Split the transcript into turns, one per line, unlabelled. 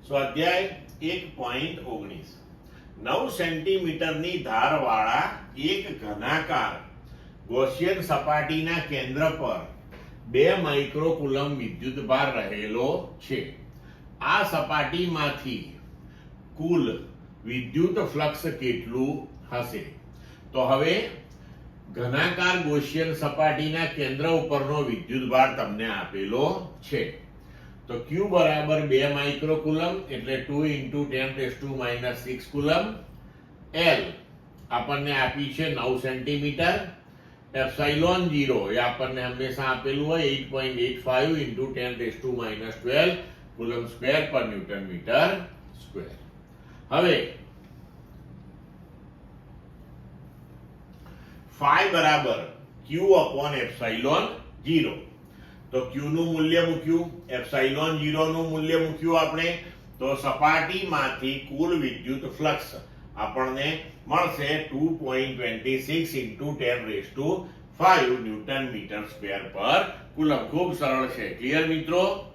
સ્વાધ્યાય 1.19 9 સેન્ટીમીટરની ધારવાળા એક ઘનાકાર ગૌસિયન સપાટીના કેન્દ્ર પર 2 માઇક્રોકુલમ વિદ્યુતભાર રહેલો છે. આ સપાટીમાંથી કુલ વિદ્યુત ફ્લક્સ કેટલું હશે? તો હવે ઘનાકાર ગૌસિયન સપાટીના કેન્દ્ર ઉપરનો વિદ્યુતભાર તમને આપેલો છે. તો Q બરાબર 2 માઇક્રોકુલમ એટલે 2 × 10⁻6 કુલમ. L આપણને આપી છે 9 સેન્ટીમીટર. એપ્સાઇલોન 0 એ આપણને હંમેશા આપેલું હોય 8.85 × 10⁻12 કુલમ સ્ક્વેર પર ન્યૂટન મીટર સ્ક્વેર. હવે phi બરાબર Q/ε0. તો Q નું મૂલ્ય મૂક્યું, એપ્સાઇલોન 0 નું મૂલ્ય મૂક્યું આપણે, તો સપાટીમાંથી કુલ વિદ્યુત ફ્લક્સ આપણને મળશે 2.26 × 10⁵ ન્યૂટન મીટર સ્ક્વેર પર કુલમ. ખૂબ સરળ છે. ક્લિયર મિત્રો?